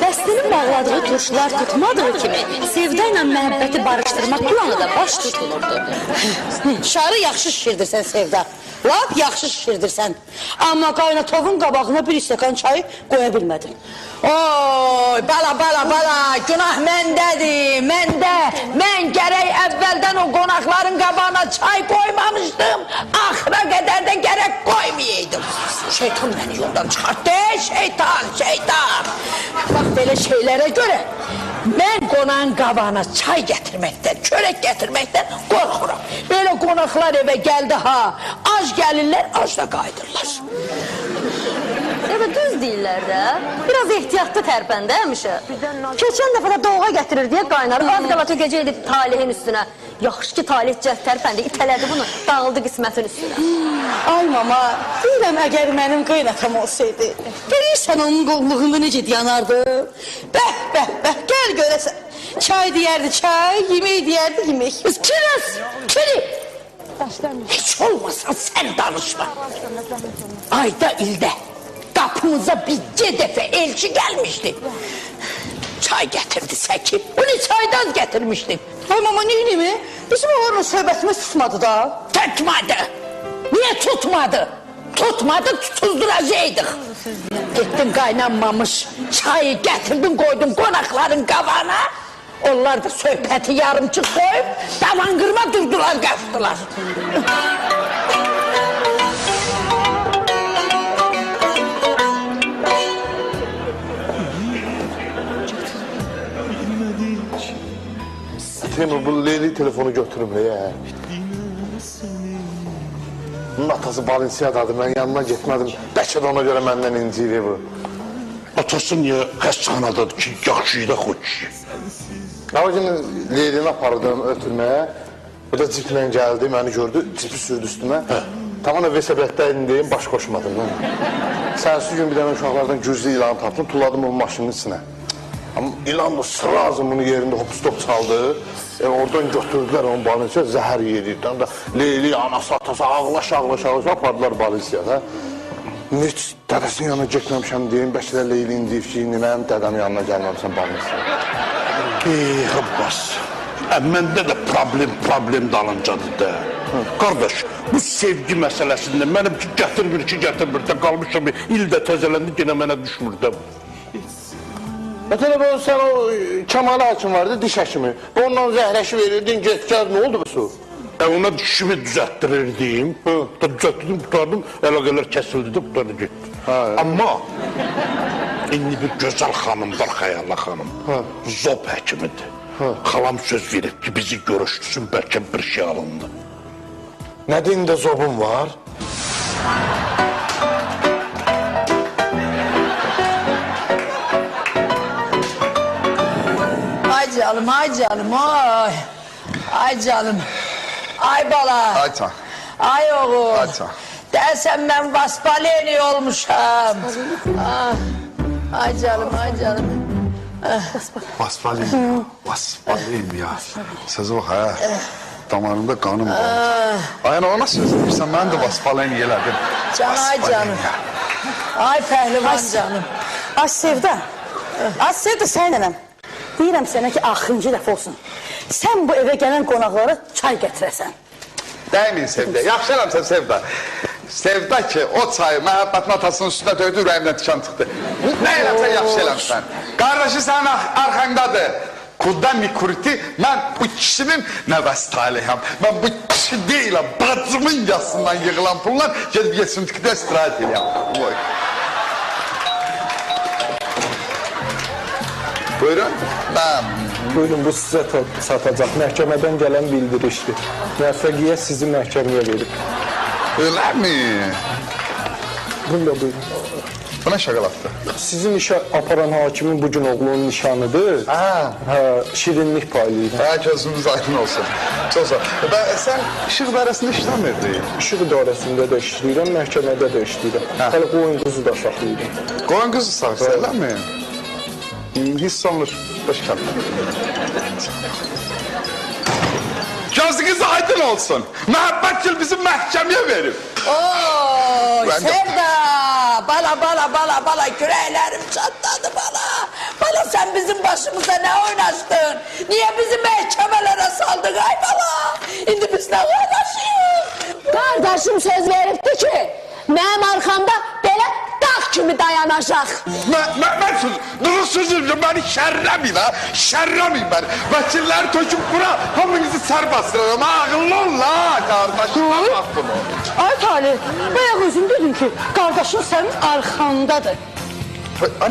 Dəstinin bağladığı turşular tutmadığı kimi sevda ilə məhəbbəti barışdırmaq planı da baş tutulurdu. Şarı yaxşı şişirdirsən Sevda. Lap yaxşı şişirdirsən. Amma qaynatovun qabağına bir stəkan çayı qoya bilmədin. Oy, bala, günah məndədir, məndə. Mən gərək əvvəldən o qonaqların qabağına çay qoymamışdım. Axıra qədər də gərək qoymayaydım. Şeytan məni yoldan çıxartdı, şeytan. Bax, belə şeylərə görə mən qonağın qabağına çay gətirməkdən, çörək gətirməkdən qorxuram. Belə qonaqlar evə gəldi ha, ac gəlirlər, ac da qayıdırlar. Evet, düz deyirlər də. Biraz ehtiyatlı tərpəndə həmişə. Keçən dəfə də doğğa gətirir deyə qaynarı az qala tökəcək edib talihin üstünə. Yaxşı ki, talih cəhd tərpəndi, itələdi bunu, dağıldı qismətin üstünə. Ay mama, deyirəm əgər mənim qeynatam olsaydı, bilirsən onun qolluğunda necə yanardı? Bəh, gəl görəsən. Çay deyərdi çay, yemək deyərdi yemək. Kiri! Heç olmasan sən danışma. Ayda ildə qapımıza bircə dəfə elçi gəlmişdi. Çay gətirdi səki, onu çaydan gətirmişdim. Ay mama, neyini mi? Bizim oğlanla söhbətimiz tutmadı da. Tutmadı. Niye tutmadı? Tutmadı, tutuzduracaqdıq. Getdim qaynanmamış çayı gətirdim, qoydum qonaqların qabağına. Onlar da söhbəti yarımçıq qoyub, davan qırma durdular, qaçdılar. Temur, bu Leyli telefonu götürüm ya. Bunun atası Balenciaga'dadır, mən yanına getmədim. Bəlkə də ona görə məndən incilir bu. Atası niyə xəstəxanadadır ki, yaxşı ilə xoş ki? O gün Leylini apardım ötürməyə. O da ciplə gəldi, məni gördü, cipi sürdü üstümə. Tamam, vesebətdə indim, baş qoşmadım. Sənsiz gün bir dənə uşaqlardan güclü ilanı tapdım, tulladım onun maşının içinə. Amma ilan da sırazım bunu yerində hop-stop çaldı. Oradan götürdülər onun Balenciaga, zəhər yedirdən də Leyli, anası, atası ağlaş apardılar Balenciaga. Heç dədəsinin yanına getməmişəm deyim, bəlkə də Leyli indiyib ki, mənim dədəmin yanına gəlməmişəm Balenciaga. Abbas, məndə də problem dalıncadır da. Qardaş, bu sevgi məsələsində mənim ki, gətirmir də qalmışam, ildə təzələndi, yenə mənə düşmür də. Məsələn, sən o Kəmal Hakim vardı, diş həkimi. Ondan zəhləşi verirdin, get-gəl, nə oldu bu su? Ona dişimi düzəltdirirdim, düzəltdirdim, qutardım, əlaqələr kəsildi də, qutardı getdi. Amma, indi bir gözəl xanım var, Xəyalla xanım, zob həkimidir. Xalam söz verib ki, bizi görüşdürsün, bəlkə bir şey alındı. Nədir, indi zobun var? Ay canım, ay canım, ay bala, ay oğul, dersen ben Vaspaleni olmuşam. Ay canım. Vaspaleni ya, sözü bak ha, damarında kanım var. Aynen ona söz verirsen ben de Vaspaleni elədim. Ay canım, ay pehlivan canım. Ay Sevda sənəm. Deyirəm sənə ki, axırıncı dəfə olsun. Sən bu evə gələn qonaqlara çay gətirəsən. Dəyimin Sevda, yaxşı eləmsən Sevda. Sevda ki, o çayı məhəbbətin atasının üstünə döydü, ürəyimdən tikan çıxdı. Nə eləmsən, yaxşı eləmsən. Qardaşı sənin arxandadır. Kudami Kurti, mən bu kişinin nəvəsi talihəm. Mən bu kişi deyiləm, bacımın yasından yığılan pullar, gedib yetimlikdə istirahət edəyəm. Buyurun. Buyurun, bu sizə satacaq. Məhkəmədən gələn bildirişdir. Müvəffəqiyyə sizi məhkəməyə verib. Öyle mi? Bunda buyurun. Bu nə şəqalatdır? Sizin işə aparan hakimin bugün oğlunun nişanıdır. Şirinlik paylayır. Gözümüz aydın olsun. Çok sağ ol. Sən işıq idarəsində işləmirdin? İşıq idarəsində də işləyirəm, məhkəmədə də işləyirəm. Hələ qoyun quzu da saxlayırım. Qoyun quzu saxlayırlar mı? Hiss olunur. Hoş geldin. Gözünüz aydın olsun. Məhəbbət bizi məhkəməyə verib. Oy, Sevda, bala, kürəklərim çatladı bala. qardaşım söz veribdi ki, mənim arxamda belə dağ kimi dayanacaq. Mən durursuzum, beni şərləmin ha, şərləmin beni. Vəkilləri töküb bura, hamınızı sər bastıraram, ağıllı ol la kardeşim, bak bunu. Ay Talih, bayaq özün dedin ki, qardaşın sənin arxandadır.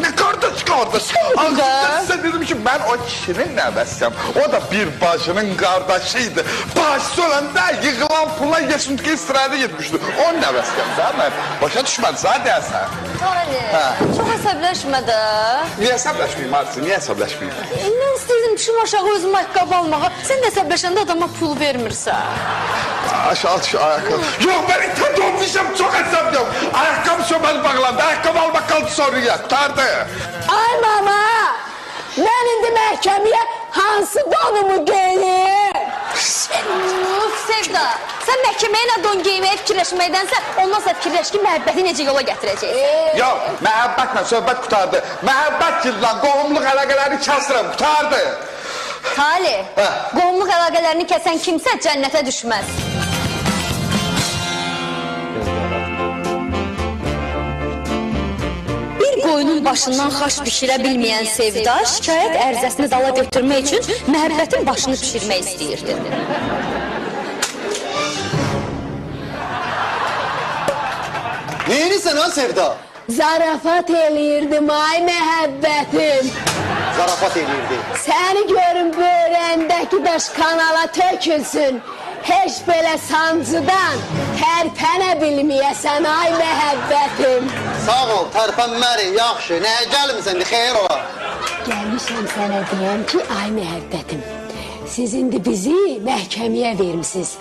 Ne kardeş? Ağzımda size dedim ki ben o kişinin nəvəsiyəm. O da bir bacının kardeşiydi. Bacısı olanda yığılan pula yesinti istirahətə gitmişti. O nəvəsiyəm da mən. Başa düşmədin ha deyəsən. Talih, çox əsəbləşmə də. Niyə əsəbləşməyim Arsi? Niyə əsəbləşməyim? Mən istəyirdim düşüm aşağı özüm ayaqqabı almağa. Sən də əsəbləşəndə adama pul vermirsən. Aşağı düş ayakkabı. Yok ben ithal olmuşum çok əsəbliyim. Ayakkabı söməni bağlandı. Ayakkabı almak kaldı soruya. Tutardı. Ay mama, mən indi məhkəməyə hansı donumu geyim? Uf Sevda, sən məhkəməyə ilə don geyməyə fikirləşməkdənsə, ondan sonra fikirləş ki, məhəbbəti necə yola gətirəcəksən. Yok məhəbbətlə söhbət qutardı. Məhəbbət yılla qohumluq əlaqələrini kəsdirəm. Qutardı. Talih, qohumluq əlaqələrini kəsən kimsə cənnətə düşməz. Qoyunun başından xaş pişirə bilməyən Sevda şikayət ərizəsini dala götürmək üçün məhəbbətin başını pişirmək istəyirdi. Neyinisən ha Sevda? Zarafat eləyirdim ay məhəbbətim. Zarafat eləyirdi. Səni görüm böyrəndəki daş kanala tökülsün. Heç belə sancıdan tərpənə bilməyəsən ay məhəbbətim. Sağ ol, tərpənməri, yaxşı. Nəyə gəlmisən, xeyir ola? Gəlmişəm sənə deyəm ki, ay məhəbbətim, siz indi bizi məhkəməyə vermisiniz.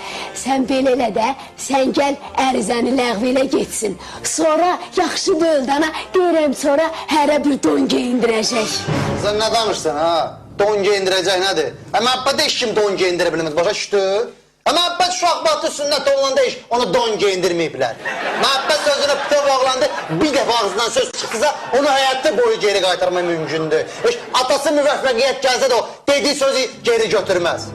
Sən belə elə də, sən gəl ərizəni ləğv elə getsin. Sonra yaxşı böldana görəm sonra hərə bir don geyindirəcək. Sən nə danışsan ha? Don geyindirəcək nədir? Məhəbbət heç kim don geyindirə bilməz, başa düşdü? Məhəbbət uşaq batı sünnət olanda heç onu don geyindirməyiblər. Məhəbbət sözünə pütə bağlandı, bir dəfə ağzından söz çıxdısa, onu həyatda boyu geri qaytarmaq mümkündür. Heç atası müvəffəqiyyət gəlsə də o dediyi sözü geri götürməz.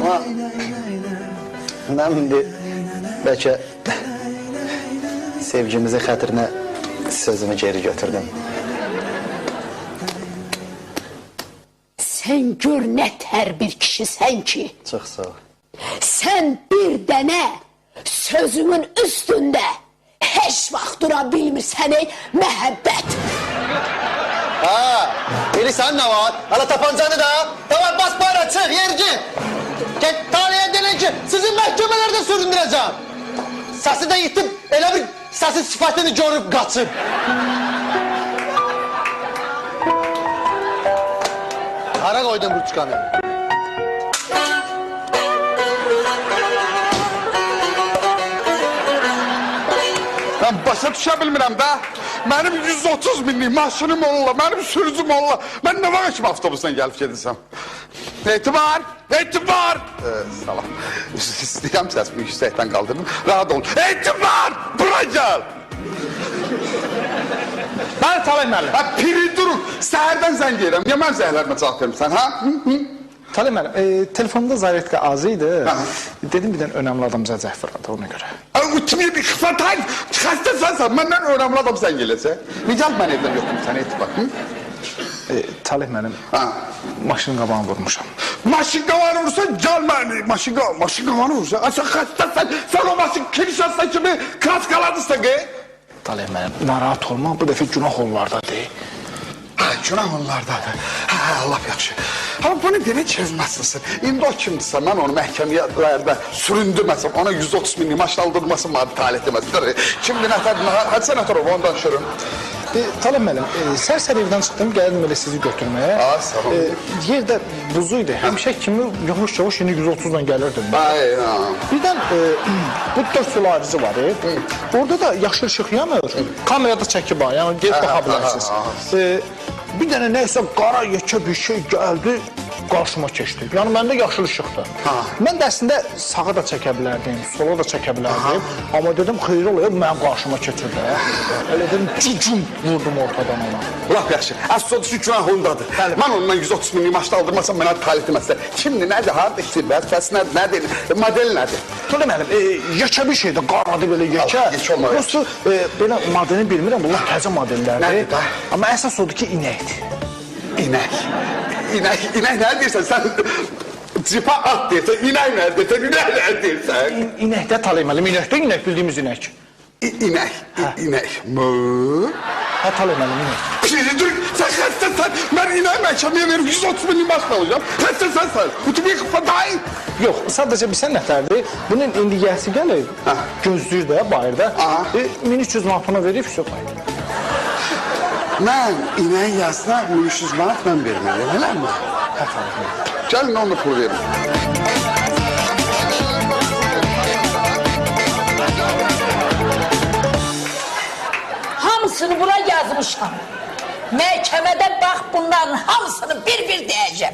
Ama mən bir bəlkə sevgimizin xətrinə sözümü geri götürdüm. Sən gör nə tər bir kişisən ki, Çox sağ ol. sən bir dənə sözümün üstündə heç vaxt dura bilmirsən ey məhəbbət. Ha, bilirsən nə var? Hala tapancanı da. Tamam bas para çıx, yerci. Get taliyə delin ki, sizi məhkəmələrdə süründürəcəm. Səsi də itib, elə bir səsi sifətini görüb qaçıb. Hara qoydun bu çıkanı? Ben başa düşə bilmirəm də. Mənim 130 minlik maşınım olla, mənim sürücüm olla. Mən nə vaxt kimi avtobusla gəlib gedirsəm? Etibar, etibar. Salam. İstəyirəm səsimi yüksəkdən qaldırdım. Rahat ol. Etibar, bura gəl. Mən Talih müəllim. Ha, piri durun. Səhərdən zəng edirəm. Niyə mən zəhərlərimə cavab vermirsən, ha? Talih müəllim, telefonda zaryadka az idi. Dedim bir dənə önəmli adam zəng fırladı ona görə. Kimi bir xıfatay, xəstəsən, məndən öyrəmli adam zəng eləsə. Necə mən evdən yoxum sənə etibar? Talih müəllim, maşının qabağını vurmuşam. Maşın qavanı vursan, gəl məni. Maşın qavanı vursan. Sən xəstəsən, sən o maşın kilişəsən kimi kraskaladırsan, Talih müəllim, narahat olma, bu dəfə günah onlardadır. Günah onlardadır. Allah yaxşı. Ama bunu demək çözməzsin. İndi o kimdirsə, mən onu məhkəmələrdə süründürməsəm, ona 130 minlik maşın aldırmasın, bana talih deməzdir. Kimdir, nətərdir, hadisə nətər olub, ondan danışırım. Talih müəllim, sərsər evdən çıxdım, gəldim elə sizi götürməyə. Sağ ol. Yerdə buzuydu, həmişə kimi yavaş-yavaş indi 130 ilə gəlirdim. Birdən bu 4 sülarisi var, orada da yaşıl işıq yanır, kamerada çəkib var, yəni gelib baxa bilərsiniz. Bir dənə nəysə qara yekə bir şey gəldi, qarşıma keçdi. Yəni məndə yaşıl işıqdır. Mən də əslində sağa da çəkə bilərdim, sola da çəkə bilərdim. Amma dedim xeyir olayım, mənim qarşıma keçirdi. Elə dedim cücüm vurdum ortadan ona. Laf yaxşı. Əsas odur ki, günah ondadır. Mən ondan 130 min maçda aldırmasam mənə talit etməzsə. Kimdir, nədir, harada işləyir, vəzifəsi nədir, model nədir? Tülə mənim, yekə bir şeydir, qaradı belə yekə. Yekə olmalı. Prosto belə modelini bilmirəm, bunlar təzə modellərdir. Nədir da? Amma əsas odur ki, inəkdir. İnək. İnək nə deyirsən? Sən cipa at deyirsən, inək nə deyirsən, inək nə deyirsən? İnəkdə taleyməlim, inəkdə inək, bildiyimiz inək. İnək. Mı? Hə, taleyməlim, inək. Dur, sən xəstəsən. Mən inək məhkəməyə verib 130 min maçla alacağım. Xəstəsən sən. Utubik fadayı. Yox, sadəcə bilsən nətərdir? Bunun indi yəsi gəlir, gözləyir də bayırda. 1300 manatına verib, çox aydır. Mən inək yasına 1300 manat mən verməliyim, eləmi? Gəlin onu pul verin. Hamısını buna yazmışam. Məhkəmədə bax bunların hamısını bir-bir deyəcəm.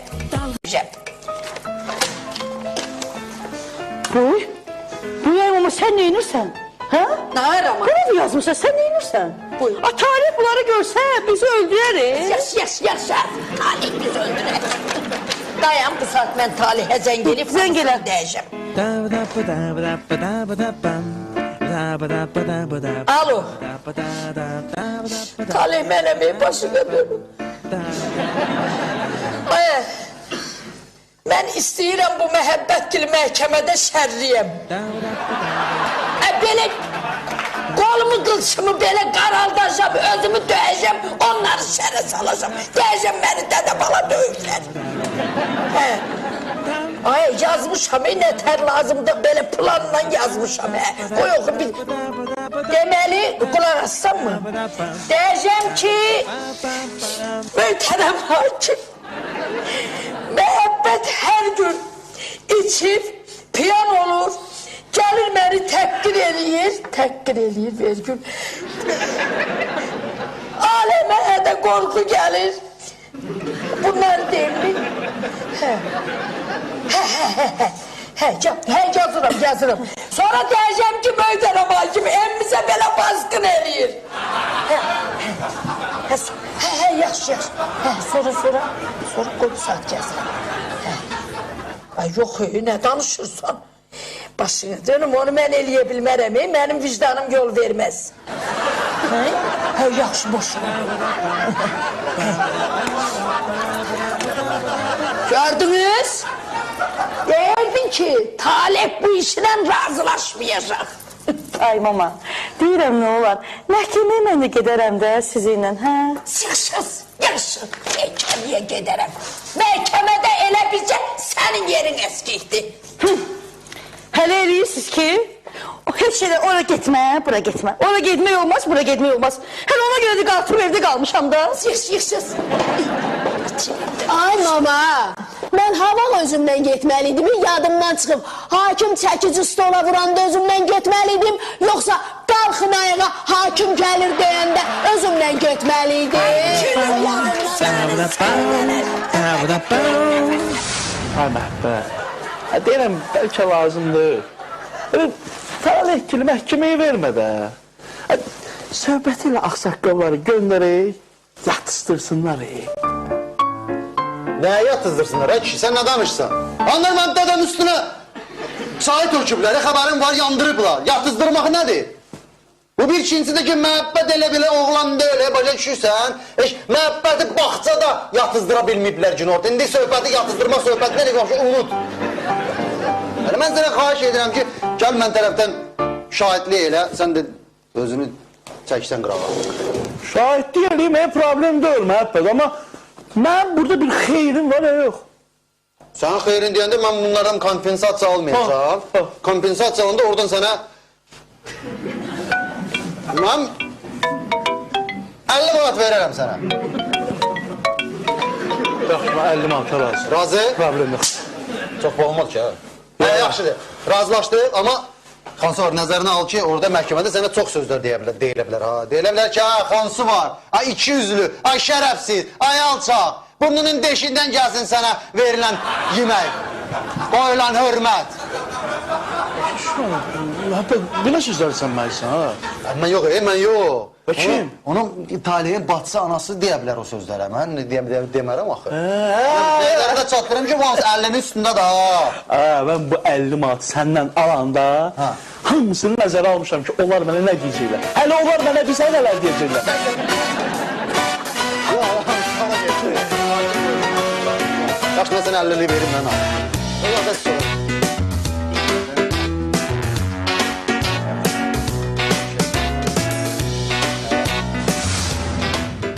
Buyur ama sen ne inirsən? Ha? Nə arama? Bunu yazmışsan, sen ne inirsən? Buyur. Talip bunları görsə bizi öldüreriz. Yaşa. Talih biz öldürək. Dayan bu saat mən Talihə zəng elib Zəng elə. deyəcəm. Alo. Talih mənə bir başına dönüm. Mən istəyirəm bu məhəbbətli məhkəmədə şərriyəm. Belə kolumu kılçımı belə qaraldacağım, özümü döyəcəm, onları şərə salacağım. Deyəcəm məni dədə bala döyürlər. Ay yazmışam, nətər lazımdır, belə planla yazmışam. Qoy oxu bir... Deməli, qulaq assam mı? Deyəcəm ki, möhtərəm hakim, məhəbbət hər gün içib, piyan olur, gəlir məni təhqir eləyir vergül. Aləmə hədə qorxu gəlir. Bunlar deyil. Yazıram. Sonra deyəcəm ki, möhtərəm hakim emmizə belə baskın eləyir. Yaxşı. Sonra qoy bu saat yazıram. Ay yox, nə danışırsan? Başına dönüm, onu mən eləyə bilmərəm, mənim vicdanım yol verməz. Yaxşı, boşuna. Gördünüz? Deyərdin ki, Talip bu işlə razılaşmayacaq. Ay mama, deyirəm nə olar, məhkəməyə mən də gedərəm də sizinlə, hə? Yaxşı, məhkəməyə gedərəm. Məhkəmədə elə bizcə sənin yerin əskikdir. Hələ eləyirsiniz ki, heç şeylə ora getmə, bura getmə. Ora getmək olmaz, bura getmək olmaz. Hələ ona görə də qalxıb evdə qalmışam da. Yes. Ay mama, mən hava özümdən getməliydim, yadımdan çıxıb. Hakim çəkici stola vuranda özümdən getməliydim, yoxsa qalxın ayağa hakim gəlir deyəndə özümdən getməliydim. Ay məhbət, deyirəm, bəlkə lazımdır. Talihkili məhkəməyə vermə də. Söhbəti ilə axsaqqalları göndərək, yatıstırsınlar. Nəyə yatızdırsınlar, kişi, sən nə danışsan? Onlar mənim dədəmin üstünə çayı töküblər, xəbərim var, yandırıblar. Yatızdırmaq nədir? Bu bir ikincisi də ki, məhəbbət elə oğlan deyil, başa düşürsən? Məhəbbəti baxca da yatızdıra bilməyiblər gün orta. İndi söhbəti yatızdırmaq söhbəti nədir, unut. Mən sənə xahiş edirəm ki, gəl mən tərəfdən şahidlik elə, sən də özünü çəksən qırağa. Şahidlik eləyim, problem deyil məhəbbət, amma mən burada bir xeyrim var ya yox. Sənin xeyrin deyəndə mən bunlardan kompensasiya almayacağım. Kompensasiya alanda oradan sənə... Mən 50 manat verərəm sənə. Yox, mən 50 manata razı. Razı? Problem yox. Çox olmaz ki, hə? Yaxşıdır, razılaşdıq, amma Xansı var, nəzərinə al ki, orada məhkəmədə sənə çox sözlər deyilə bilər, ha. Deyilə bilər ki, ha, Xansı var, ay 200'lü, ay şərəfsiz, ay alçaq. Burnunun deşindən gəlsin sənə verilən yemək. Qoyulan hörmət. Hətta belə sözlər sən mənsən, ha? Mən yox, mən yox. Kim? Onun talihin bacısı, anası deyə bilər o sözlərə. Mən demərəm axı. Deyərə də çatdırım ki, bu 50'nin üstündə da. Mən bu 50 manat səndən alanda hamısını nəzərə almışam ki, onlar mənə nə deyəcəklər. Hələ onlar mənə bizə nələr deyəcəklər. Yaxşı, mən sənə 50'li verim mən al. Allah da sonra.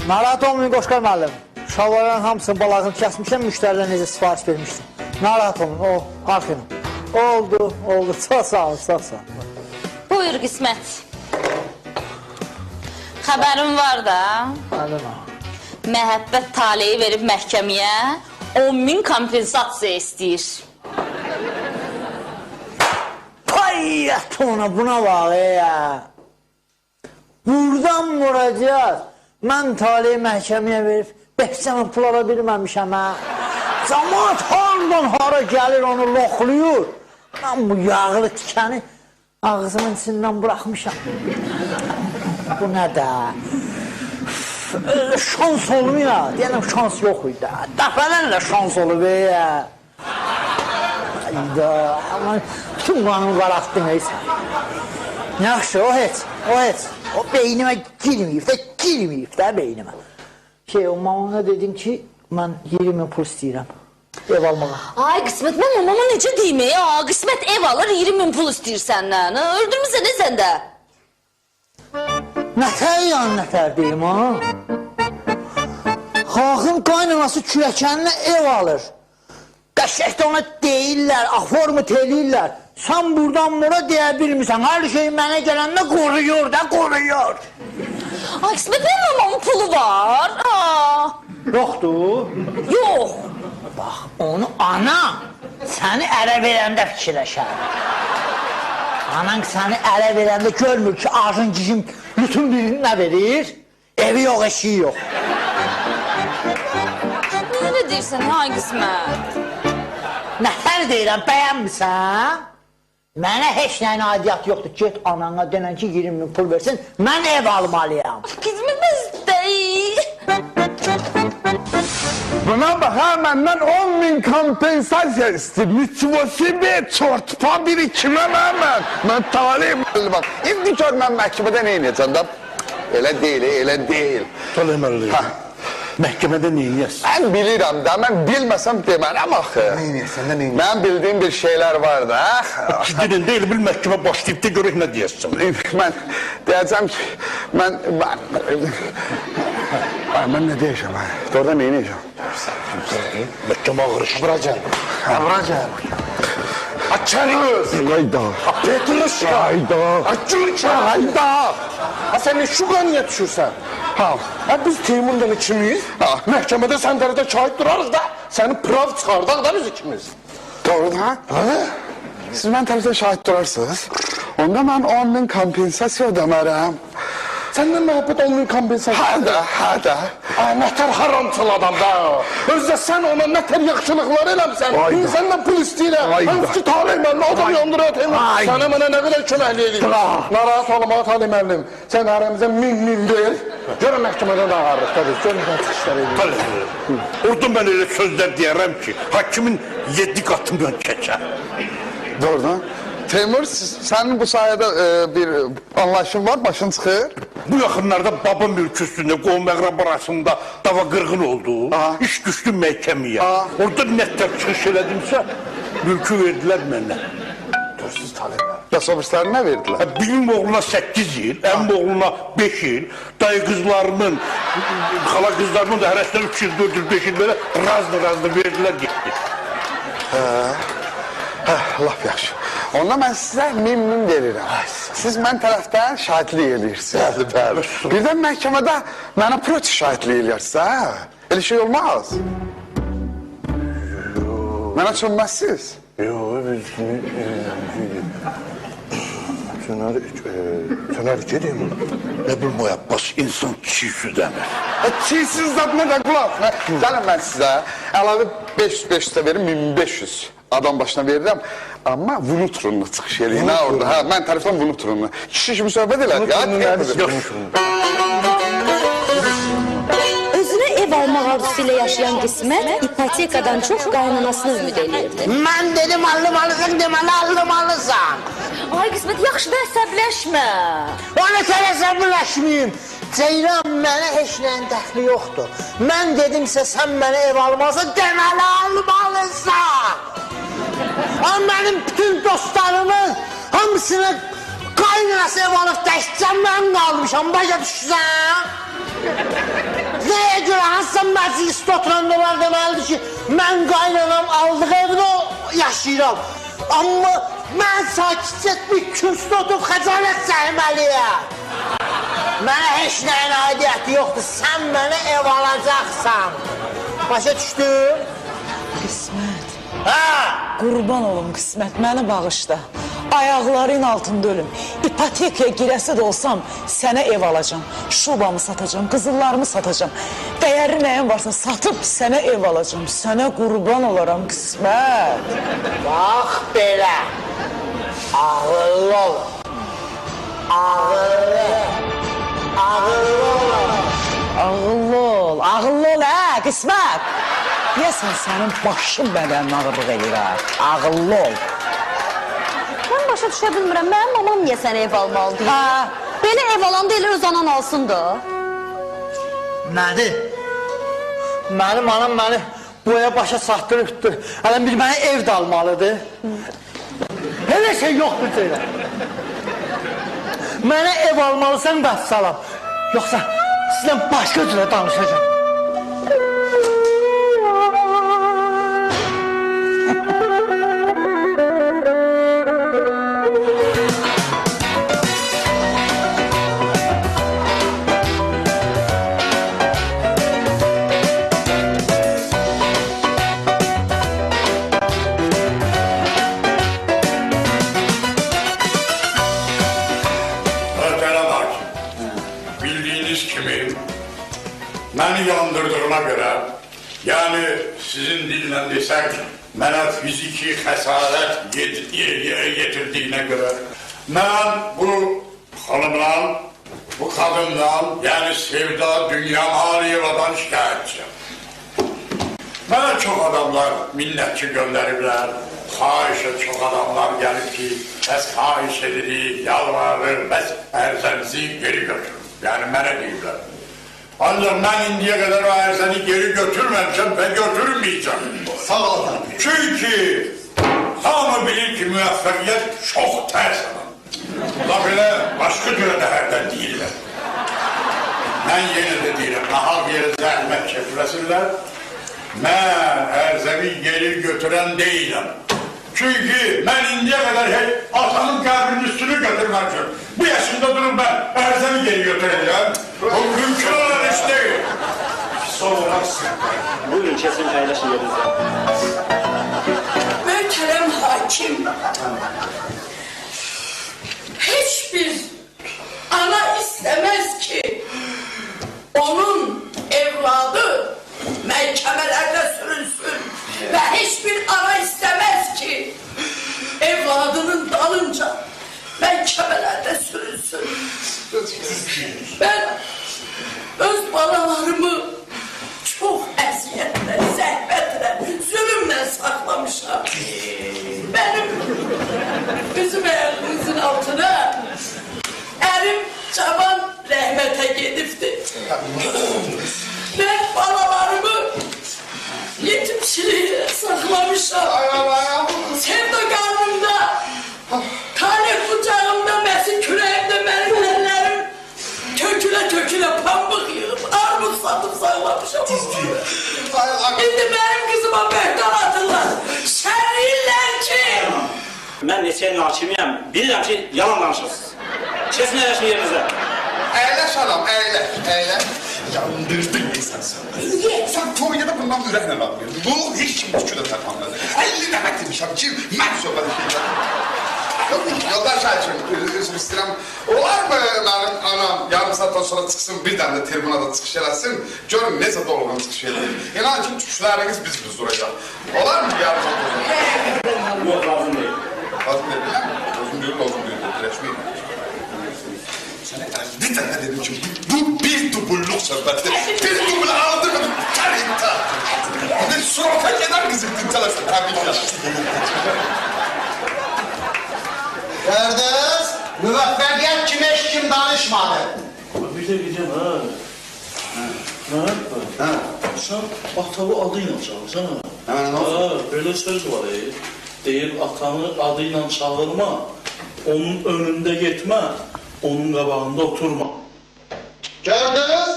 Narahat olmayın Qoşqar müəllim. Şalvarların hamısını balağını kəsmişəm, müştəridən necə sifariş vermişdim. Narahat olmayın, arxayın. Oldu. Çox sağ olun, çox sağ olun. Buyur qismət. Xəbərim var da. Məhəbbət taleyi verib məhkəməyə 10.000 kompensasiya istəyir. Payyat ona, buna bax ya. Buradan vuracağız. Mən taleyi məhkəməyə verib 5 pul ala bilməmişəm, ha. Cəmaat hardan hara gəlir, onu loxluyur. Mən bu yağlı tikəni ağzımın içindən buraxmışam. Bu nə də? Şans olmuyor. Deyələm, şans yox idi. Dəfələrlə şans olub, ya. Hayda, aman bütün qanımı qaraqdın, sən. Yaxşı, o heç. O beynimə girməyib də beynimə. O mamana dedim ki, mən 20.000 pul istəyirəm. Ev almağa. Ay qismət, mən mamama necə deyim ya? Qismət ev alır, 20.000 pul istəyir səndən. Öldürmüsən ne sən də? Nətər deyim, ha? Xalqın qaynanası kürəkəninə ev alır. Qəşəkdə ona deyirlər, aformut eləyirlər. Sən buradan bura deyə bilmirsən. Hər şey mənə gələndə qoruyur. Ay qismət, mənim mamamın pulu var. Yoxdur. Yox. Bax, onu ana səni ərə verəndə fikirləşər. Anan səni ərə verəndə görmür ki, ağzın cicim bütün birini nə verir? Evi yox, eşiği yox. Nə deyirsən, ay qismət? Nətər deyirəm, bəyənmirsən? Mənə heç nəyin adiyyat yoxdur. Get anana denən ki, 20.000 pul versin, mən ev almalıyam. Qismət, biz deyil. Buna bax, ha, məndən 10.000 kompensasiya istəyir. Nitsivosibi, çortpa biri kimə mən? Mən talihim. Bak, indi gör mən məhkəmədə nə inəyəcəm da? Elə deyil. Söyləməli. Məhkəmədə nə inəyəsən? Mən bilirəm də, mən bilməsəm demərəm axı. Nə inəyəsən, nə inəyəsən? Mən bildiyim bir şeylər var da. Cidden deyil, bil məhkəmə başlayıb da görək nə deyəsən. Mən deyəcəm ki, mən nə deyəcəm? Doğrudan nə inəyəcəm? Məhkəmə ağır işdir. Avracam. Açarız. Hayda. Petruşka. Hayda. Açılça. Hayda. Ha sen şu kanıya düşürsen. Ha. Biz Teymur'dan ikimiz. Məhkəmədə sən tərəfdə şahid durarız da. Səni prav çıxardaq da biz ikimiz. Doğrudan. Siz mən tərəfdə şahid durarsınız. Onda mən 10.000 kompensasiya ödəmərəm. Səndən məhəbbət 10.000 kompensasiya. Hədə. Ay, nətər haramçıl adam da. Özdə sən ona nətər yaxşılıqlar eləmsən. İnsandan pul istəyirəm. Hansı ki talih müəllim, adam yandırıyor Teymur. Sənə mənə nə qədər köməkli eləyir. Narahat olma talih müəllim. Sən aramıza 1000 ver. Görün məhkəmədən də ağırlıq. Görün sən çıxışlar eləyir. Orada mən elə sözlər deyərəm ki, hakimin 7 qatından keçər. Doğrudan. Teymur, sənin bu sayədə bir anlayışın var, başın çıxır. Bu yaxınlarda baba mülkü üstündə qovum əqrab arasında dava qırğın oldu. İş düşdü məhkəməyə. Orada nətər çıxış elədimsə, mülkü verdilər mənə. Görsünüz taliblər. Yasobisləri nə verdilər? Birim oğluna 8 il, əmim oğluna 5 il, dayı qızlarımın, xala qızlarımın da hərəsindən 3 il, 4 il, 5 il belə razı verdilər, getdi. Laf yaxşı. Onda mən sizə 1000 verirəm. Siz mən tərəfdən şahidlik edirsiniz. Bəli. Birdən məhkəmədə mənə proti şahidlik edirsiniz. Elə şey olmaz. Mənə çönməzsiniz. Yox, biz... Tönər gedim. Ne bileyim o Abbas, insan çiğsi demir. Çiğsiz zadına da kulaq. Gəlin mən sizə əlavə 500-500 verim, 1500 adam başına verirəm. Amma vunutronla çıxış eləyin ha orada. Ha, mən tərəfdən vunutronla. Kişi kimi söhbət elə. Özünə ev almaq arzusuyla yaşayan qismət ipotekadan çox qaynanasını ümid eləyirdi. Mən dedim almalısan, deməli almalısan. Ay qismət, yaxşı da əsəbləşmə. Ona tərəsəbləşməyim. Ceylan, mənə heç nəyin dəxli yoxdur. Mən dedimsə sən mənə ev almalısan, deməli almalısan. Ama mənim bütün dostlarımın hamısına qaynanası ev alıb dəşcəm mən qalmışam, başa düşsən? Nəyə görə hansısa məclisdə oturanlar deməlidir ki, mən qaynanam aldıq evini yaşayıram. Amma mən sakitcə bir kürsüdə oturub xəcalət çəkməliyəm. Mənə heç nəyin aidiyyəti yoxdur, sən mənə ev alacaqsan. Başa düşdün? Qismət. Ha! Qurban olum qismət, məni bağışla. Ayaqların altında ölüm. İpotekaya girəsi də olsam sənə ev alacağım. Şubamı satacağım, qızıllarımı satacağım. Dəyərli nəyim varsa satıb sənə ev alacağım. Sənə qurban olaram qismət. Bax belə. Ağıllı ol. Ağıllı. Ağıllı ol. Ağıllı ol, ağıllı ol hə qismət. Deyəsən sənin başın bədənin ağırlıq eləyir ha. Ağıllı ol. Mən başa düşə bilmirəm, mənim mamam niyə sənə ev almalıdır? Ha. Belə ev alan da elə öz anan alsın da. Nədir? Mənim anam məni boya başa satdırıbdır. Hələ bir mənə ev də almalıdır. Elə şey yoxdur deyirəm. Mənə ev almalısan bəs salam. Yoxsa sizlə başqa cürə danışacağım. Beni yandırdığına göre, yani sizin dillə desək, mənə fiziki xəsarət yetirdiğine göre, mən bu hanımdan, bu kadından, yani Sevda Dünya Maliyevadan şikayetçiyim. Mənə çox adamlar minnətçi gönderiblər, xahişə çox adamlar gəlib ki, bəs xahiş edirik, yalvarır, bəs ərzənizi geri götürün. Yani mənə deyiblər. Ancak ben indiye kadar o erzeni geri götürmemişim ve götürmeyeceğim. Sağ ol efendim. Çünkü hamı bilir ki müvaffakiyet çok ters adam. La böyle başka cürələrdən değiller. Ben yine de değilim. Nahal yere zəhmət çekmesinler. Ben erzeni geri götüren değilim. Çünkü ben indiye kadar hep atamın kabrinin üstünü götürmemişim. Bu yaşımda durup ben erzemi geri götüreceğim. Bu mümkün olan iş değil. Son olarak buyurun kesin paylaşın yerinizde. Möhtərəm hakim, hiçbir ana istemez ki onun evladı məhkəmələrdə sürünsün ve hiçbir ana istemez ki evladının dalınca məhkəmələrdə sürünsün. Ben öz balalarımı çok əziyyətlə, zəhmətlə, zulümlə saxlamışam. Benim bizim əlimizin altına ərim cavan rəhmətə gedibdi. Ben balalarımı yetimçiliğe saxlamışam. Sevda qarnımda, talep kucağımda, məsin kürəyimdə mənim əllərim tökülə pambıq yığıb, armud satıb saxlamışam. İndi mənim qızıma bəhtan atırlar, şərliyirlər ki. Ben neçəyin hakimiyəm, bilirəm ki yalan danışırsınız. Kesin əyləşin yerinizdə. Əyləş adam, əyləş. Yandırdın insan sen. Sen Konya'da bundan ürəklə alıyorsun. Bu hiç kim tüküdə tərpənmədi. 50 dəfə demişəm ki, mən söhbət edəcəm. Yoldaş Hakim, üzr istəyirəm. Olar mı mənim anam yarım saatdan sonra çıxsın, bir dənə də tribunada çıxış eləsin, görün necə dolğun çıxış edir. İnan ki, düşüşləriniz biz duracaq. Olar mı yarım saatdan sonra? Yok lazım değil. Lazım deyil, biləm mi? Lazım deyil, dirəşməyim. Sənə bir dənə dedim ki, bu bir dubulluq söhbətidir. Bir dubul aldı mı, tərintə. Surata gedər qızım, dincələsin, təbii ki. Gördünüz? Müvəffəqiyyət kimi heç kim danışmadı. Bir de gideceğim ha. Mehmet Bey. Sen atanı adıyla çağırsan ha. Hemen ne olsun? Ha, böyle söz var ya. Deyir atanı adıyla çağırma. Onun önünde gitme. Onun qabağında oturma. Gördünüz?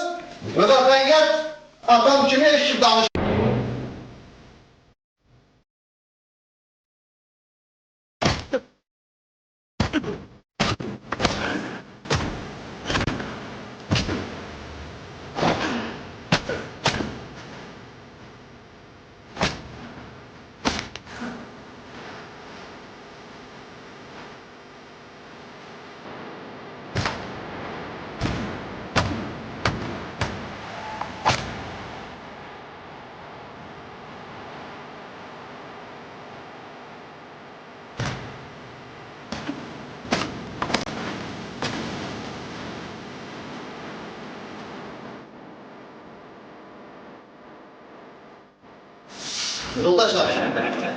Müvəffəqiyyət atam kimi heç kim danışmadı. Yoldaşlar,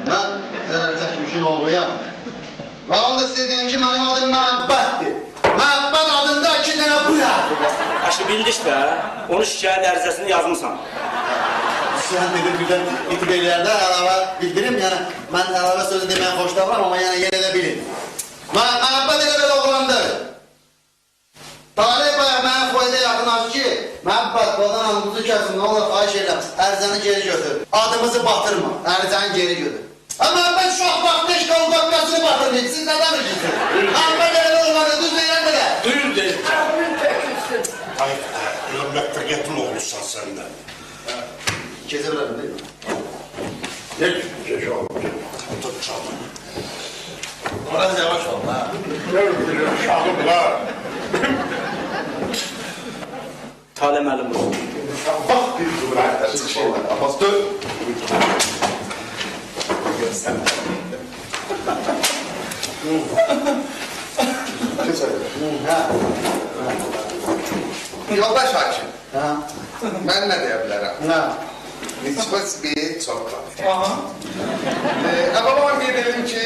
ben Zəkimşin oğluyam. Ve onda size deyim ki, benim adım Məhəbbətdir. Məhəbbət adında 2 dənə bu yazdır. Aşı bildik de, onu şikayet ərizəsini yazmışsan. Sen dedim birden itibariylerde əlavə bildirim, yani ben əlavə sözü demeye xoşlanmam ama yani yine de bilin. Məhəbbət elə belə oğlandır. Talih bayağı mənə foyda yaxınlaşdı ki, Məhəbbət badan anımızı kəsin, ne olur xahiş edirəm, ərizəni geri götür. Adımızı batırma, ərizəni geri götür. Məhəbbət uşaq vaxtı işğalın qapqasını batırmayın, siz nə danışırsınız? Məhəbbət elə belə oğlandır, düz deyirəm belə. Duyur değil. Hayır, müvəffəqiyyətin oğlusan səndən. Keçə bilərəm, değil mi? Geç oğlum, geç. Tut çalın. Biraz yavaş ol, ha. Gör, uşağım var. Talih müəllim olsun. Bak bir cümle çıxış edir. Abbas dön. Göster. Keser. Yoldaş Hakim. Ben ne diyebilirim? Nispet bir çok var. Ama ben diyelim ki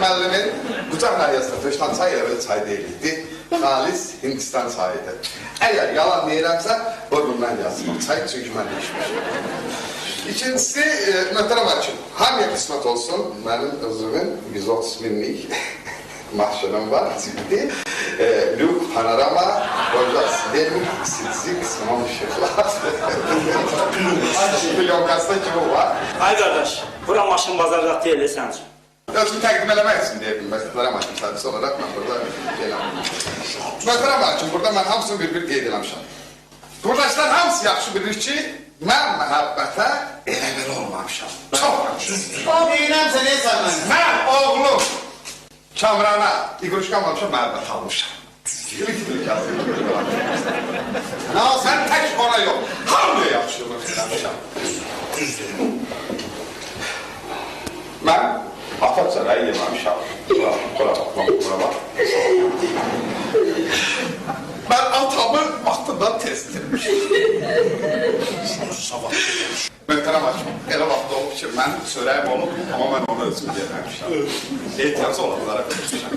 müəllimin qucaq nariyasında Töştan çay elə belə çay deyildi. Xalis Hindistan çayıdır. Əgər yalan deyirəmsə, burnumdan yazsın. Çay çünki mən içmişim. İkincisi, möhtərəm hakim, hamıya qismət olsun, mənim özümün 130 minlik mahşerim var, ciddi. Lük, panorama, orada siderlik, sizi kısmam ışıklar. Plyonkaста kimi var. Ay kardeş, bura maşın bazarda deyil sen. Özümü təqdim eləmək üçün deyirdim, möhtərəm hakim sədisi olaraq mən burada gələm. Möhtərəm hakim, burada mən hamısını bir qeyd eləmişəm. Buradaşlar hamısı yaxşı bilir ki, mən məhəbbətə elə belə olmamışam. Çox düzdür. Deyirəm sən, ey sən mən. Mən oğlum Kamrana İqruşka almışam, məhəbbət almışam. Düzdür. Nə olsun? Mən tək ona yox, hamıya yaxşılıq eləmişəm. Düzdür. Mən ata çörəyi yeməmişəm. Bura bax. Mən atamı vaxtından tezdirmişim. Möhtərəm hakim, elə vaxt olub ki, mən çörəyim olub, amma mən onu özüm yeməmişəm. Ehtiyacı olanlara vermişəm.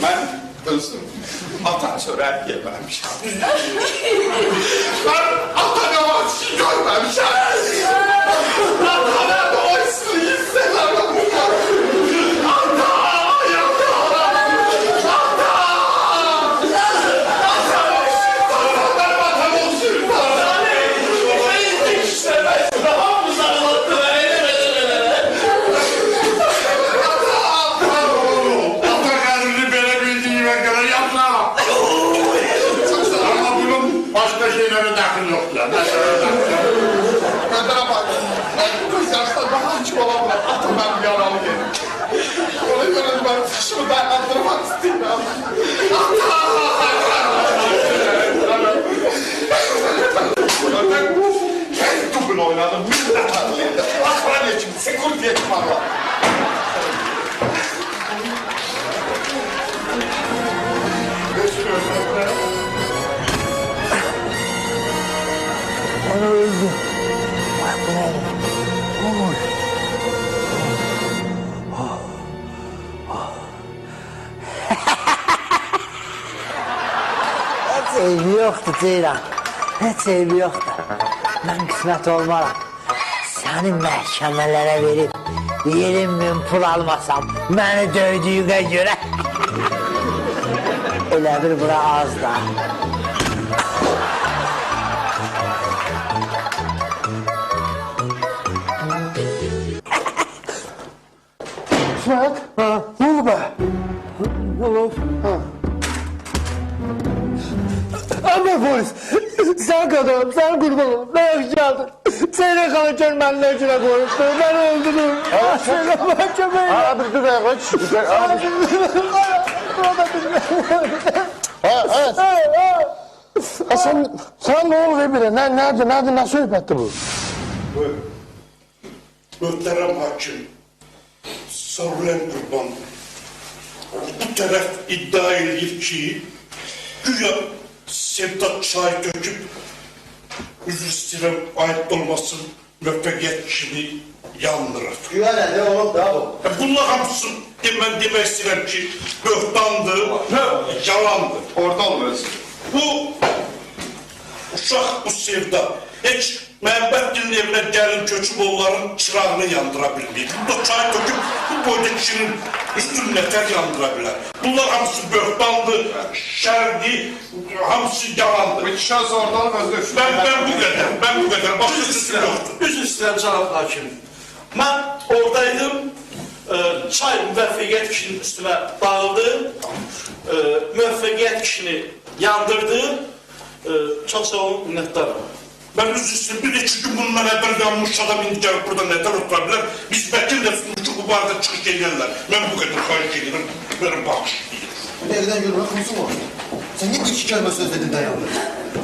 Mən özüm ata çörəyi yeməmişəm. Mən ata qavaçı görməmişəm. Ata o isliyi sevəməm. Başka şeylere daxil yoxdur. Möhtərəm Kardeşimi dayandırmak istiyorum. Kendi topunu oynadım. Aslan geçim, sekurt geçim Allah. Ana öldü. Ay bu ne? Oy. Hiç eybi yoktu Ceylan. Hiç eybi yoktu. Ben kısmet olmaram. Seni məhkəmələrə verib 20.000 pul almasam beni dövdüğüne göre elə bir bura az da. İsmet, ne oldu be? Ne oldu? Ama polis, sen kadınım, sen kurbanım, ne yapacağım? Seni kalacağım ben ne içine koymuştum, ben öldürürüm. Seni mahkemeye... Abi dur sen ne oldu bire? Nerede nasıl öpetti bu? Muhterem hakim, Sarulen Kurban, bu taraf iddia ediyor ki, güya Sevda çay döküp, üzr istirem ait olmasın, müveffekiyetçini yandırır. Güya ne oğlum da bu? Bunlar hamısı ben demek istedim ki, böhtandır, yalandır. Orada olmuyorsun. Bu uşaq, bu Sevda, heç Məhəmməddinin evinə gəlin köçüb onların çırağını yandıra bilməyib. Burada çay döküb bu boyda kişinin üstün nətər yandıra bilər. Bunlar hamısı böhtandır, şərdi, hamısı yalandır. Bu kişi zordan özür. Ben bu qədər, başka sözü yoxdur. Üzr istəyirəm cənab hakim. Mən oradaydım, çay müvəffəqiyyət kişinin üstünə dağıldı, müvəffəqiyyət kişini yandırdı, çox sağ olun, minnətdarım. Ben üzr istedim, bir iki gün bundan evvel yanmış adam indi gelip burada neden oturabilir? Biz vekille sunmuştuk bu barada çıkış ederler. Ben bu kadar hayır ederim, benim bakış değil. Nereden yürüme konusu mu? Sen niye bir iki kelime söz dedin dayandın?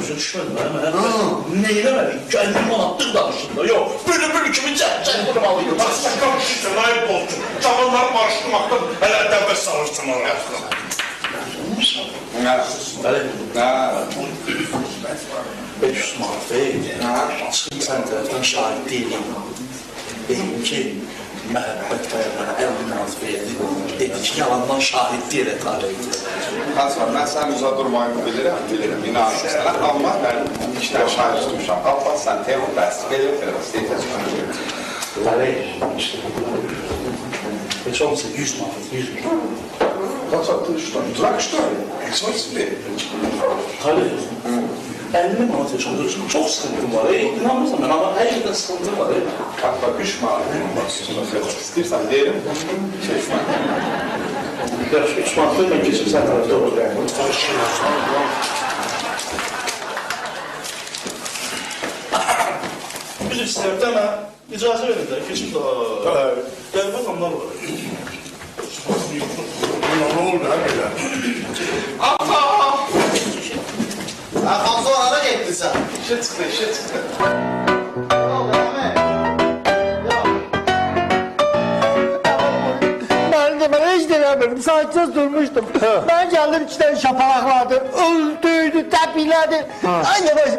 Başa düşmedim ben. Neylemedik? 50 manatlık danışında yok. Bülü kimi çek vurmalıyım. Sakal kişi layık olsun. Cavanlar barıştırmaktan hele devlet salırsın oraya. Bəli. 500 manat ver. Açın sən tərəfdən şahid deyiləm. Dedim ki, Məhəbbət bəy mənə 50 manat verdi. Dedi ki, yalandan şahid deyil tarih edir. Hasan, ben sen uzak durmayı bilirim, inanırım sana. Ama ben iki tane şahit tutmuşam. Abbas sen tevhid dersi, geliyor isteyeceğiz. Bəli, işte. Heç olmasa 100 manat, 100 manat. Kaç attın şu tane? Durak şu tane. Eksoysun değil. Tabii. 50 manat yaşadığı için çok sıkıntım var. İnanmıyorsam ben ama her yerden sıkıntım var. Bak 3 manat. İstiyorsan diyelim. Ya şu 3 manat ben geçip sen tarafta olur yani. Biz isterdi ama icazə verin de geçip daha. Gel bakalım ne olur. Ne oldu ha böyle? Ata! Hamza orada gittin sen. İşe çıktı. Ben hiç dinlemedim. Saatsiz durmuştum. Ben geldim içten şapalakladı. Öldüydü, tepiledi. Ay yavaş.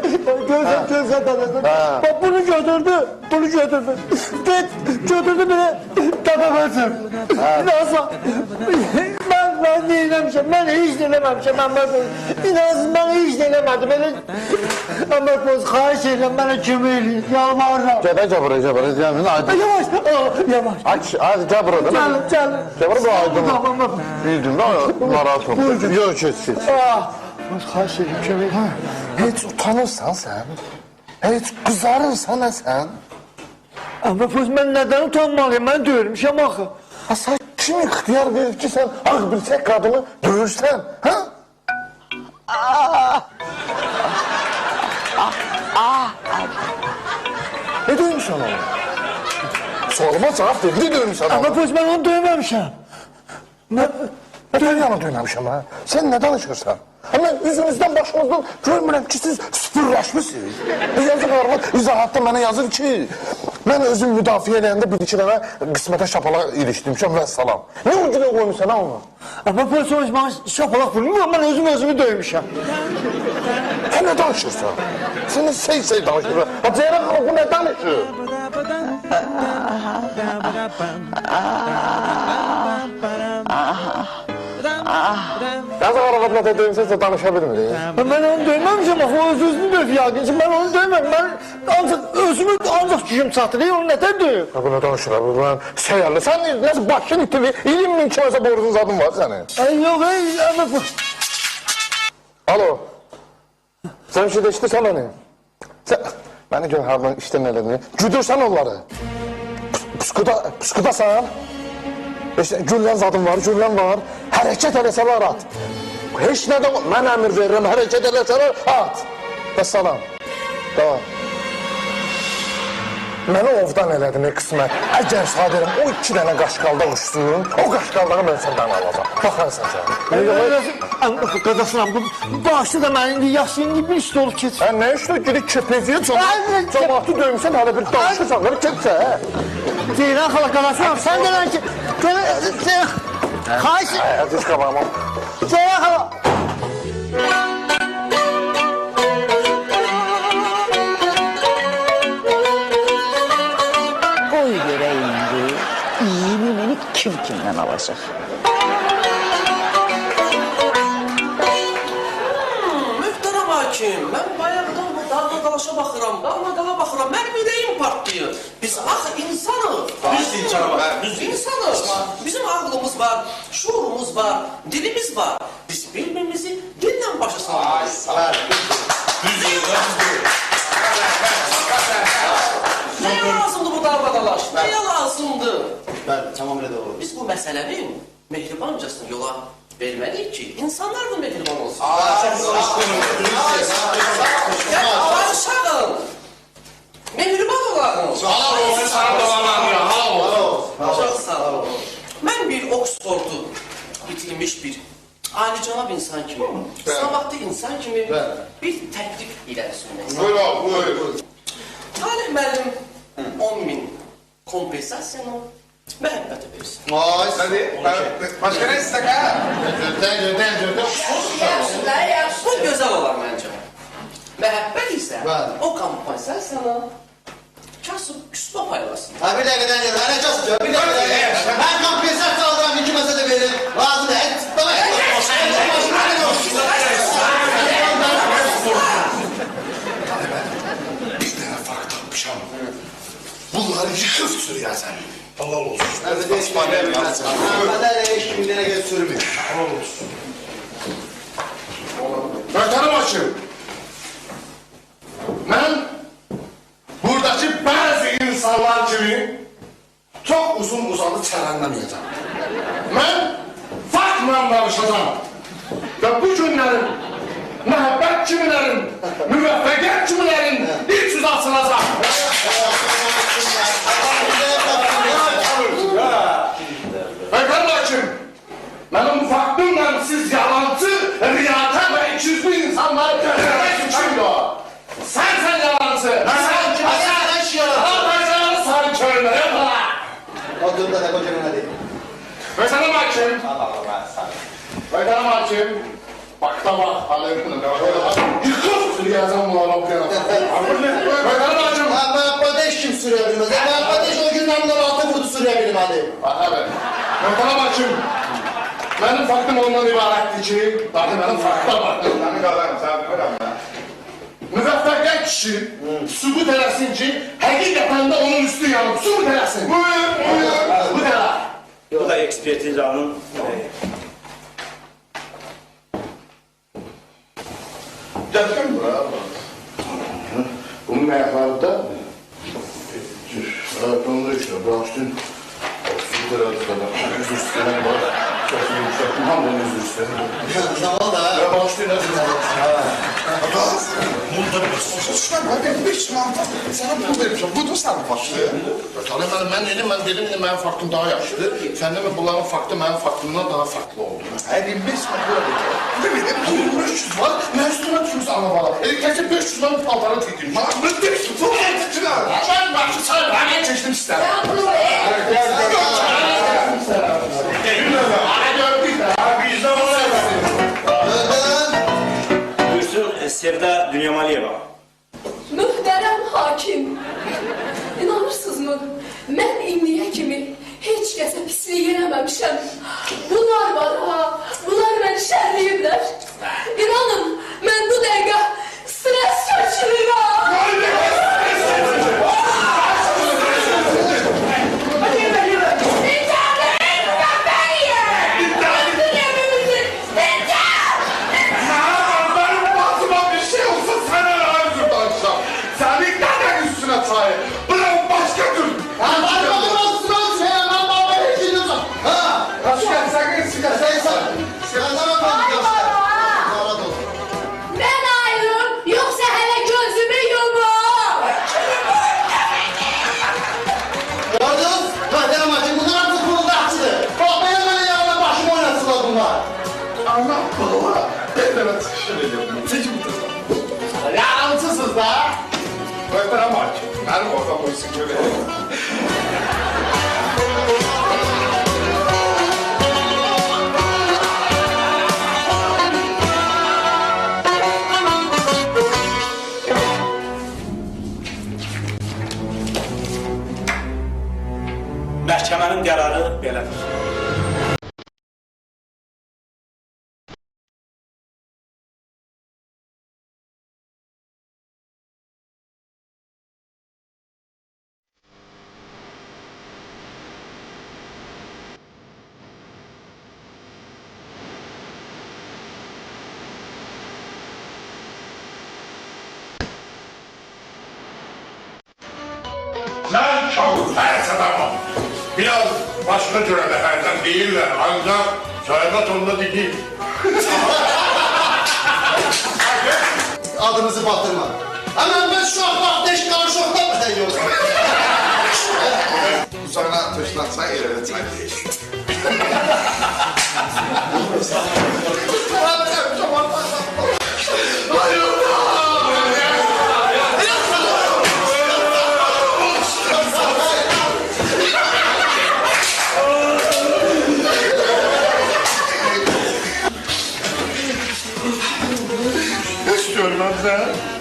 Gözle daladım. Bak bunu götürdü. Götürdü beni. Tepeme sürdü. Nasıl? Ben dinlemişim. Ben hiç dinlememişim. İnanın ben hiç dinlemedim. Ama kaç eylem bana kömürlü. Yalvarırım. Cabır. Yavaş. Hadi cabır o da. Cabır bu aydın. Bildim de narahat oldu. Yok geçsin. Kaç eylem kömürlü. Hiç utanırsan sen. Hiç kızarırsan sen. Ama ben neden utanmalıyım? Ben dövülmüşüm axı. Ha sen kim ihtiyar verir ki sen ağ bir tek kadını dövürsen? Ha? Ne dövmüşsün onu? Soruma cevap ver, ne dövmüşsün onu? Ama ben onu dövmemişim. Neden yana döyməmişəm ha? Sen ne danışırsan? Hemen yüzünüzden başınızdan görmürəm ki siz sıfırlaşmışsınız. Yazık arvad izahatda mənə yazır ki mən özüm müdafiə edəndə bir iki dənə qismətə şapala ilişdirmişəm və salam. Ne ucuna koymuşsan ha onu? Ama polis olmuş bana şapalak vurmuyor, ben özümü dövmüşüm. Sen ne danışırsan? Sen sey danışırsan. Ha Ceyran xanım bu ne danışır? Yazık arvadla da döyümsəsə danışa bilmirik. Ben onu dövmemişim, bak o özünü dövüyor. Ben onu dövmem, ben ancak gücüm çatır, onu neden dövüyor? Ha bu ne danışır abi? Ben seyirli. Sen nasıl başın itimi? 20 bin kilosa borcun zadın var senin. Ay yok, ama bu... Alo. Sen bir şey de iştirsən beni. Sen... Beni gör harman işten elədin. Güdürsən onları. Puskudasan. İşte güllən zadın var, güllən var. Hərəkət eləsələr at. Heç nədən mən əmir verirəm, hərəkət eləsələr at. Və salam. Tamam. Məni ovdan elədin qismət. Əgər sadirəm o 2 dənə qaşqalda uçsun, o qaşqaldağı mən səndən alacam. Baxarsan sən. Qadasınam, bu başlı da mən indi yaxşı indi bir işdə olub keçir. Nə işdə gedib köpəziyə cəmatı dövmüsən, hələ bir danışırsan, keçsə. Ceyran xala qadasınam, sən gələn ki... Xayısı... Əziz qabağıma. Ceyran xala... Qoy görək indi, 20 mini kimdən alacaq? Möhtərəm hakim, mən bayaqdan bu dalga dalaşa baxıram, mənim ürəyim partlayır. Biz axı insanıq. Biz insanıq. Bizim ağlımız var, şuurumuz var, dilimiz var. Biz birbirimizi dillə başa salırız. Neye lazımdı bu dalga dalaş? Neye lazımdı? Tamamilə doğru. Biz bu məsələnin mehribancasını yola verməliyik ki, insanlar da mehriban olsun. Barışalım. Mehriban olalım. Çok sağ olun. Ben bir Oxford'u bitirmiş bir alicənab insan kimi, savadlı insan kimi bir təklif ilə sürmək. Buyur. Talih müəllim 10.000 kompensasiyanı məhəbbətə versin. Başka ne istek ha? Bu gözəl olar məncə. Məhəbbət isə o kompensasiyanı kasıb küsma paylasın. Ha bir dəqiqədən gəlir, mənə kasıb bir dəqiqədən. Mən kompensasiya alıram, 2 məsələ verir. Lazım da, Bir tane fark tapmışam. Bunları yıkıp sürüyorsun. Allah olsun. Mənə elə heç kim dənə gəl sürmür. Allah olsun. Möhtərəm hakim. Ben buradaki bazı insanlar gibi çok uzun uzadı çərənləməyəcəm. Mən faktla danışacağım. Və bu günlərin, məhəbbət kimilərin, müvəffəqiyyət kimilərin ilk yüzü açılacaq. Möhtərəm hakim, mənim bu faktımla siz yalancı, riyakar və ikiyüzlü insanları görmək üçündür. Sen yalancı. Sen körler yapma. O durumda da kocanın hadi. Möhtərəm hakim. Möhtərəm hakim. Bak da bak. Yıkıp sürüyeceğim bunları okuyana. Möhtərəm hakim. Məhəbbətə heç kim sürə bilməz. Məhəbbətə heç o gündən bunlar altı vurdu sürə bilmədi. Möhtərəm hakim. Benim faktım ondan ibarətdir ki, dahi benim fakta var. Səni qadarım, sən bilmirəm mən. Müvəffəqiyyət kişi sübut eləsin ki, həqiqətən də onun üstü yanıb, sübut eləsin. Buyur. Bu da. Bu da ekspertizanın. Gətirin bura. Bunun ayaqları da. Ayaqlarında işte, bu açtın. Sübut eləsin. Üstüne var. Sesini yükselttim, hamdan özür istedim. Ne oldu ha? Ya bağışlayın, ne dedim? Usta ben 5 manat sana pul vermişim. Budur sənin faktın. Talih müəllim, mən dedim, mənim faktım daha yaxşıdır. Sən demə, bunların faktı mənim faktımdan daha farklı oldu. 55 manat. 500 var. Mən üstüme düşmüş ana bala. Təkcə 500 manat paltara tikdim. Ben 500 pul vermişim. Ben başı sayın. Ben çeşdim istedim. Buyursun Sevda Dünyamaliyeva. Mühtərəm hakim, inanırsınızmı? Mən indiyə kimi heç kəsə pislik eləməmişəm. Bunlar var ha, bunlar məni şərləyiblər. İnanın, mən bu dəqiqə stres keçirirəm. Mən ayrım, yoxsa hələ gözümü yumum. Gördünüz? Kader amacım bunlar artık bunun dağıtıdır. Bak benim böyle yanına başımı oynatsınlar bunlar. Allah baba. Ben de çıkışır ediyorum. Çekin bu tarafa. Yalancısınız da. Kader amacım. Benim orada boyusun köle. Məhkəmənin qərarı belədir. Mən kavur pərs adamım. Biraz başqa cürədə hərdən deyirlər, ancaq sayıqat onda deyil. Adınızı batırma. Hemen ben şu an bak deş karışıkta mı sen yoksa? Sonra tuşlatsa ileri çay değil. Ne istiyorum ben sen?